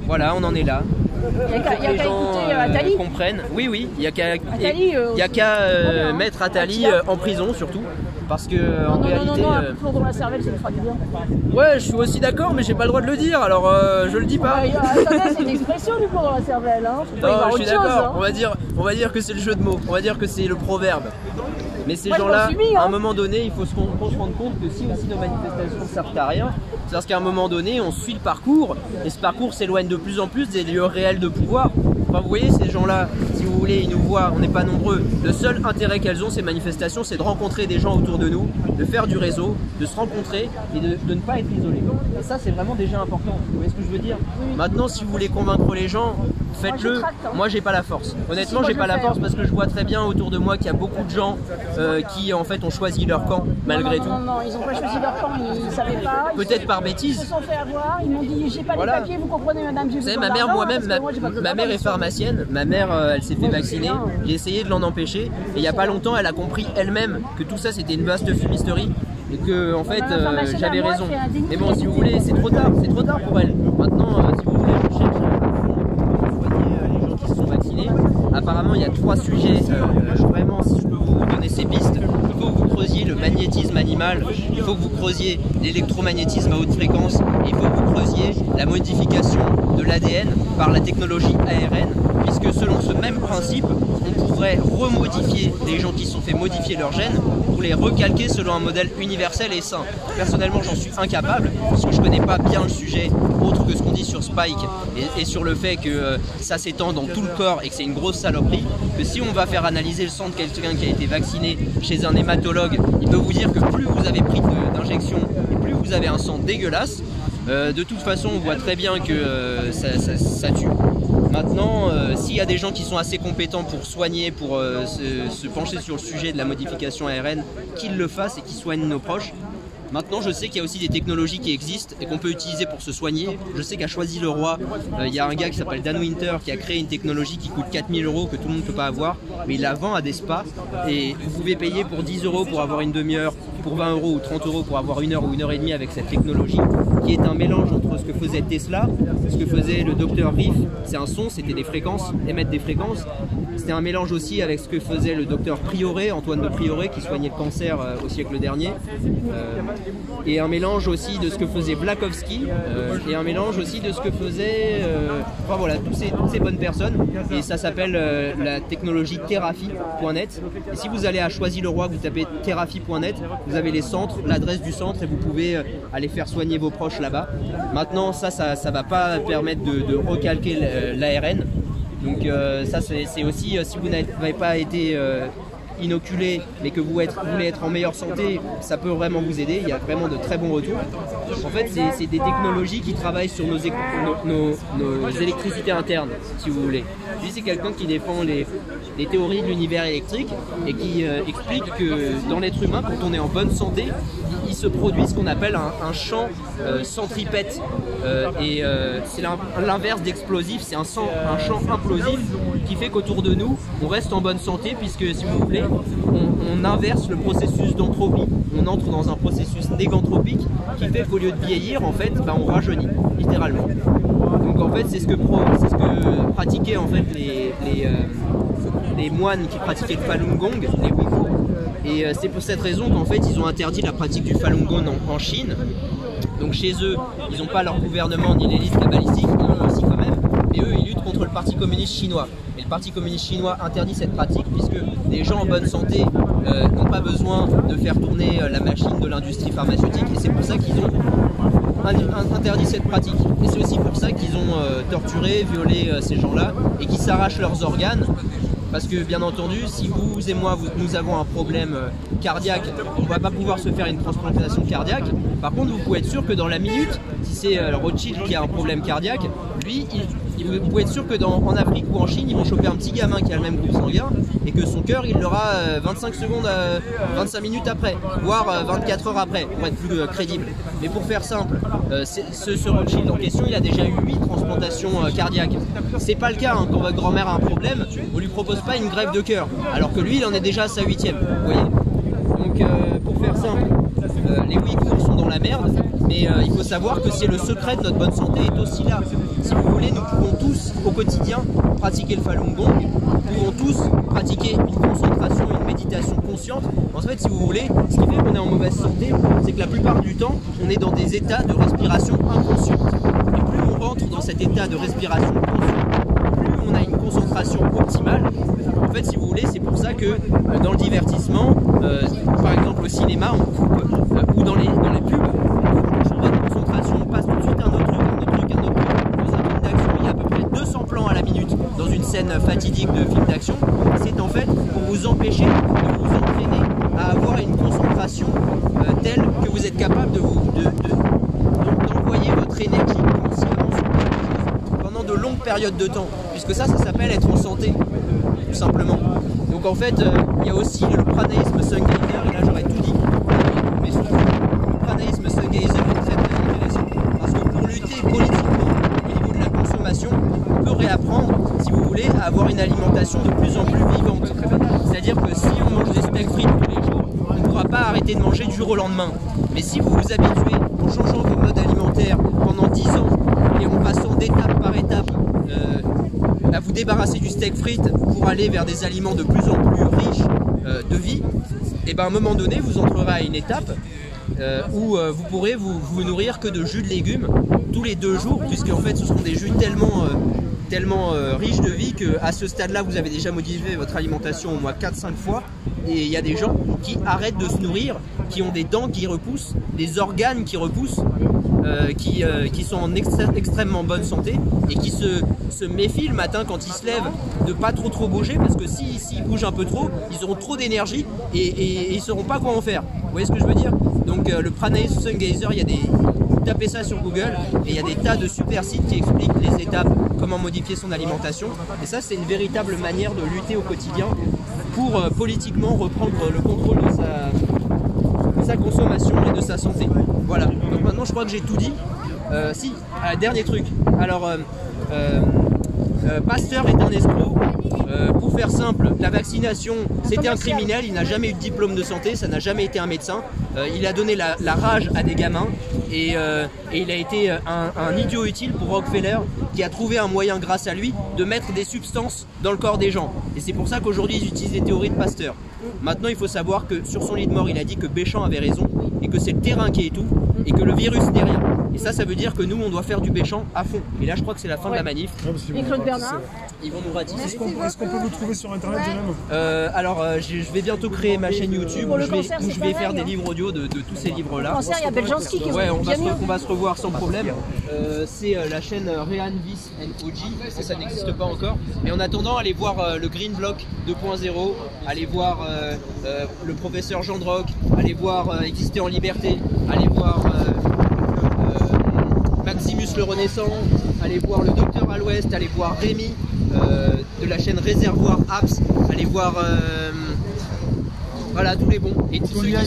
Voilà, on en est là. Il n'y a qu'à écouter Attali. Comprennent. Oui, oui, il n'y a qu'à mettre Attali en prison surtout. Parce que en réalité. Non, un coup de plomb dans la cervelle, ça lui fera du bien. Ouais, je suis aussi d'accord, mais j'ai pas le droit de le dire, alors je le dis pas. C'est une expression du plomb dans la cervelle, hein. Non, je suis d'accord. On va dire que c'est le jeu de mots. On va dire que c'est le proverbe. Mais ces gens-là, à un moment donné, il faut se rendre compte que si aussi nos manifestations ne servent à rien, c'est parce qu'à un moment donné, on suit le parcours, et ce parcours s'éloigne de plus en plus des lieux réels de pouvoir. Enfin, vous voyez, ces gens-là, si vous voulez, ils nous voient, on n'est pas nombreux. Le seul intérêt qu'elles ont, ces manifestations, c'est de rencontrer des gens autour de nous, de faire du réseau, de se rencontrer et de ne pas être isolés. Et ça, c'est vraiment déjà important. Vous voyez ce que je veux dire? Maintenant, si vous voulez convaincre les gens, faites-le. Moi, j'ai pas la force. Honnêtement, j'ai pas la force parce que je vois très bien autour de moi qu'il y a beaucoup de gens qui, en fait, ont choisi leur camp malgré tout. Non, ils n'ont pas choisi leur camp, ils savaient pas. Peut-être par bêtise. Ils se sont fait avoir, ils m'ont dit j'ai pas les papiers, vous comprenez madame. Vous savez, ma mère, moi-même, ma mère est pharmacienne, ma mère elle s'est fait vacciner, j'ai essayé de l'en empêcher et il n'y a pas longtemps elle a compris elle-même que tout ça c'était une vaste fumisterie et que en fait j'avais raison. Mais bon, si vous voulez, c'est trop tard pour elle. Maintenant, si vous voulez, je cherche comment soigner les gens qui se sont vaccinés. Apparemment, il y a 3 sujets, vraiment, si je peux vous donner ces pistes. Il faut que vous creusiez le magnétisme animal, il faut que vous creusiez l'électromagnétisme à haute fréquence, et il faut que vous creusiez la modification de l'ADN par la technologie ARN, puisque selon ce même principe, on pourrait remodifier les gens qui se sont fait modifier leurs gènes pour les recalquer selon un modèle universel et sain. Personnellement, j'en suis incapable, parce que je ne connais pas bien le sujet, autre que ce qu'on dit sur Spike, et sur le fait que ça s'étend dans tout le corps et que c'est une grosse saloperie, que si on va faire analyser le sang de quelqu'un qui a été vacciné chez un hématologue, il peut vous dire que plus vous avez pris d'injections, plus vous avez un sang dégueulasse. De toute façon, on voit très bien que ça tue. Maintenant, s'il y a des gens qui sont assez compétents pour soigner, pour se pencher sur le sujet de la modification ARN, qu'ils le fassent et qu'ils soignent nos proches. Maintenant, je sais qu'il y a aussi des technologies qui existent et qu'on peut utiliser pour se soigner. Je sais qu'à Choisy-le-Roi, il y a un gars qui s'appelle Dan Winter qui a créé une technologie qui coûte 4000 € que tout le monde ne peut pas avoir, mais il la vend à des spas et vous pouvez payer pour 10 € pour avoir une demi-heure, pour 20 € ou 30 € pour avoir 1 heure ou 1 heure et demie avec cette technologie qui est un mélange entre ce que faisait Tesla, ce que faisait le docteur Riff, c'est un son, c'était des fréquences, émettre des fréquences. C'était un mélange aussi avec ce que faisait le docteur Prioré, Antoine de Prioré, qui soignait le cancer au siècle dernier. Et un mélange aussi de ce que faisait Blakowski, et un mélange aussi de ce que faisait enfin voilà, toutes ces bonnes personnes. Et ça s'appelle la technologie Thérapie.net. Et si vous allez à Choisy-le-Roi, vous tapez Thérapie.net, vous avez les centres, l'adresse du centre, et vous pouvez aller faire soigner vos proches là-bas. Maintenant, ça va pas permettre de recalquer l'ARN. Donc ça c'est aussi, si vous n'avez pas été inoculé mais que vous voulez être en meilleure santé, ça peut vraiment vous aider, il y a vraiment de très bons retours. En fait c'est des technologies qui travaillent sur nos électricités internes, si vous voulez. Lui c'est quelqu'un qui défend les théories de l'univers électrique et qui explique que dans l'être humain, quand on est en bonne santé, il se produit ce qu'on appelle un champ centripète et c'est l'inverse d'explosif, c'est un champ implosif qui fait qu'autour de nous on reste en bonne santé, puisque si vous voulez on inverse le processus d'entropie, on entre dans un processus négantropique qui fait qu'au lieu de vieillir en fait on rajeunit littéralement. Donc en fait c'est ce que pratiquaient en fait les moines qui pratiquaient le Falun Gong, les Ouïghours. Et c'est pour cette raison qu'en fait ils ont interdit la pratique du Falun Gong en Chine. Donc chez eux, ils n'ont pas leur gouvernement ni l'élite kabbalistique, ils l'ont aussi quand même, mais eux ils luttent contre le Parti communiste chinois. Et le Parti communiste chinois interdit cette pratique puisque les gens en bonne santé n'ont pas besoin de faire tourner la machine de l'industrie pharmaceutique, et c'est pour ça qu'ils ont interdit cette pratique. Et c'est aussi pour ça qu'ils ont torturé, violé ces gens-là et qu'ils s'arrachent leurs organes. Parce que bien entendu, si vous et moi, nous avons un problème cardiaque, on ne va pas pouvoir se faire une transplantation cardiaque. Par contre, vous pouvez être sûr que dans la minute, si c'est Rothschild qui a un problème cardiaque, lui, vous pouvez être sûr que en Afrique ou en Chine, ils vont choper un petit gamin qui a le même groupe sanguin et que son cœur, il l'aura 25 secondes, 25 minutes après, voire 24 heures après, pour être plus crédible. Mais pour faire simple, ce Rothschild en question, il a déjà eu 8 transplantations cardiaques. C'est pas le cas, hein, quand votre grand-mère a un problème, on lui propose pas une greffe de cœur, alors que lui, il en est déjà à sa 8e, vous voyez. Donc pour faire simple, les Ouïghours sont dans la merde, mais il faut savoir que c'est le secret de notre bonne santé est aussi là. Si vous voulez, nous quotidien pratiquer le Falun Gong, pouvons tous pratiquer une concentration, une méditation consciente. En fait, si vous voulez, ce qui fait qu'on est en mauvaise santé, c'est que la plupart du temps, on est dans des états de respiration inconsciente. Et plus on rentre dans cet état de respiration consciente, plus on a une concentration optimale. En fait, si vous voulez, c'est pour ça que dans le divertissement, par exemple au cinéma, on coupe, ou dans les pubs, on change de concentration, on passe tout de suite à un autre truc. Dans un film d'action, il y a à peu près 200 plans à la minute dans une scène fatidique de film d'action. C'est en fait pour vous empêcher de vous entraîner à avoir une concentration telle que vous êtes capable d'envoyer votre énergie consciemment sur quelque chose pendant de longues périodes de temps, puisque ça s'appelle être en santé, tout simplement. Donc en fait, il y a aussi le pranaïsme Sun Geyser, et là j'aurais tout dit, mais surtout le pranaïsme Sun Geyser est très intéressant, parce que pour lutter politiquement au niveau de la consommation, on peut réapprendre, si vous voulez, à avoir une alimentation de plus en plus vivante. C'est-à-dire que si on mange des steaks frites tous les jours, on ne pourra pas arrêter de manger du jour au lendemain. Mais si vous vous habituez, en changeant vos modes alimentaires pendant 10 ans, et en passant d'étape par étape, à vous débarrasser du steak frites pour aller vers des aliments de plus en plus riches de vie, et ben à un moment donné vous entrerez à une étape où vous pourrez vous nourrir que de jus de légumes tous les 2 jours, puisque en fait ce seront des jus tellement riches de vie qu'à ce stade là vous avez déjà modifié votre alimentation au moins 4-5 fois. Et il y a des gens qui arrêtent de se nourrir, qui ont des dents qui repoussent, des organes qui repoussent, qui sont en extrêmement bonne santé et qui se méfient le matin quand ils se lèvent de pas trop bouger, parce que s'ils bougent un peu trop, ils auront trop d'énergie et ils ne sauront pas quoi en faire. Vous voyez ce que je veux dire? Donc le pranaïsme Sun Geyser, vous tapez ça sur Google et il y a des tas de super sites qui expliquent les étapes, comment modifier son alimentation. Et ça, c'est une véritable manière de lutter au quotidien pour politiquement reprendre le contrôle de sa consommation et de sa santé. Voilà, donc maintenant je crois que j'ai tout dit. Dernier truc. Alors, Pasteur est un escroc. Pour faire simple, la vaccination, c'était un criminel, il n'a jamais eu de diplôme de santé, ça n'a jamais été un médecin. Il a donné la rage à des gamins et il a été un idiot utile pour Rockefeller, qui a trouvé un moyen grâce à lui de mettre des substances dans le corps des gens. Et c'est pour ça qu'aujourd'hui ils utilisent les théories de Pasteur. Maintenant il faut savoir que sur son lit de mort il a dit que Béchamp avait raison et que c'est le terrain qui est tout et que le virus n'est rien. Et ça veut dire que nous on doit faire du Béchamp à fond. Et là je crois que c'est la fin de la manif. Et Claude Bernard, ils vont nous ratisser. Est-ce qu'on peut vous trouver sur internet je vais bientôt créer ma chaîne YouTube où je vais faire des livres audio de tous ces livres là. Le concert, il y a Beljanski qui on va se revoir sans problème. C'est la chaîne Rehan Vis OG, ça n'existe pas encore. Et en attendant, allez voir le Green Block 2.0, allez voir le professeur Jean Droc, allez voir Exister en liberté, allez voir Maximus le Renaissant, allez voir le Docteur à l'Ouest, allez voir Rémi de la chaîne Réservoir Apps, allez voir voilà tous les bons et tous ceux qui